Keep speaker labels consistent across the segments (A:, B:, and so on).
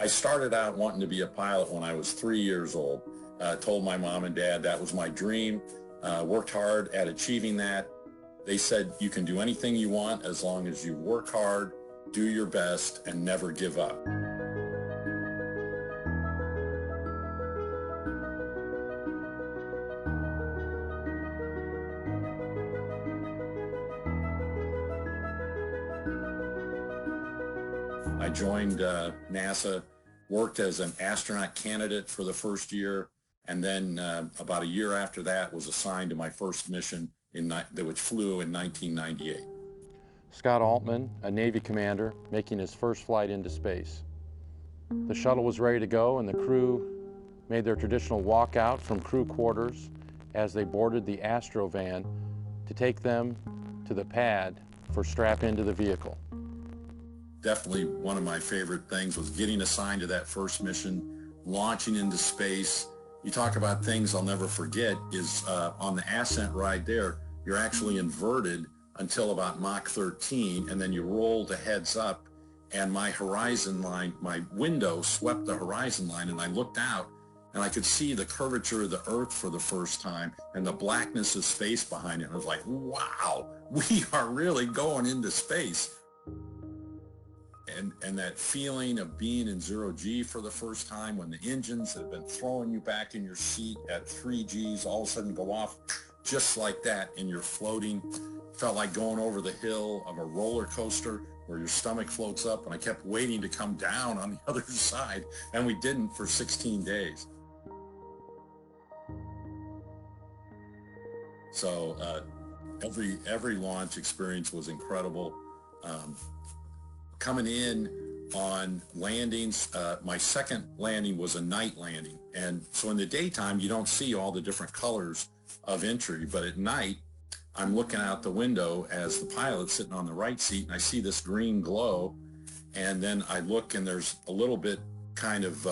A: I started out wanting to be a pilot when I was 3 years old. Told my mom and dad that was my dream. Worked hard at achieving that. They said you can do anything you want as long as you work hard, do your best, and never give up. I joined NASA, worked as an astronaut candidate for the first year, and then about a year after that was assigned to my first mission, which flew in 1998.
B: Scott Altman, a Navy commander, making his first flight into space. The shuttle was ready to go, and the crew made their traditional walkout from crew quarters as they boarded the Astrovan to take them to the pad for strap into the vehicle.
A: Definitely one of my favorite things was getting assigned to that first mission, launching into space. You talk about things I'll never forget is on the ascent ride there, you're actually inverted until about Mach 13, and then you roll the heads up, and my horizon line, my window swept the horizon line, and I looked out, and I could see the curvature of the Earth for the first time, and the blackness of space behind it. And I was like, wow, we are really going into space. And that feeling of being in 0G for the first time, when the engines that have been throwing you back in your seat at 3 Gs all of a sudden go off just like that, and you're floating. Felt like going over the hill of a roller coaster where your stomach floats up, and I kept waiting to come down on the other side, and we didn't for 16 days. So every launch experience was incredible. Coming in on landings, my second landing was a night landing, and so in the daytime you don't see all the different colors of entry, but at night I'm looking out the window as the pilot sitting on the right seat, and I see this green glow, and then I look and there's a little bit kind of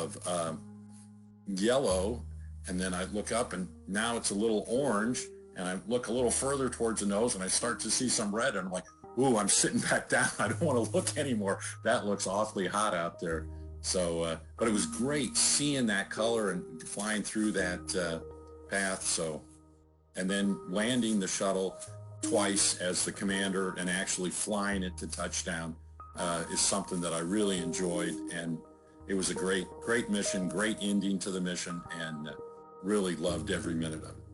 A: yellow, and then I look up and now it's a little orange, and I look a little further towards the nose and I start to see some red, and I'm like, ooh, I'm sitting back down. I don't want to look anymore. That looks awfully hot out there. So, but it was great seeing that color and flying through that path. So, and then landing the shuttle twice as the commander and actually flying it to touchdown is something that I really enjoyed. And it was a great mission, great ending to the mission, and really loved every minute of it.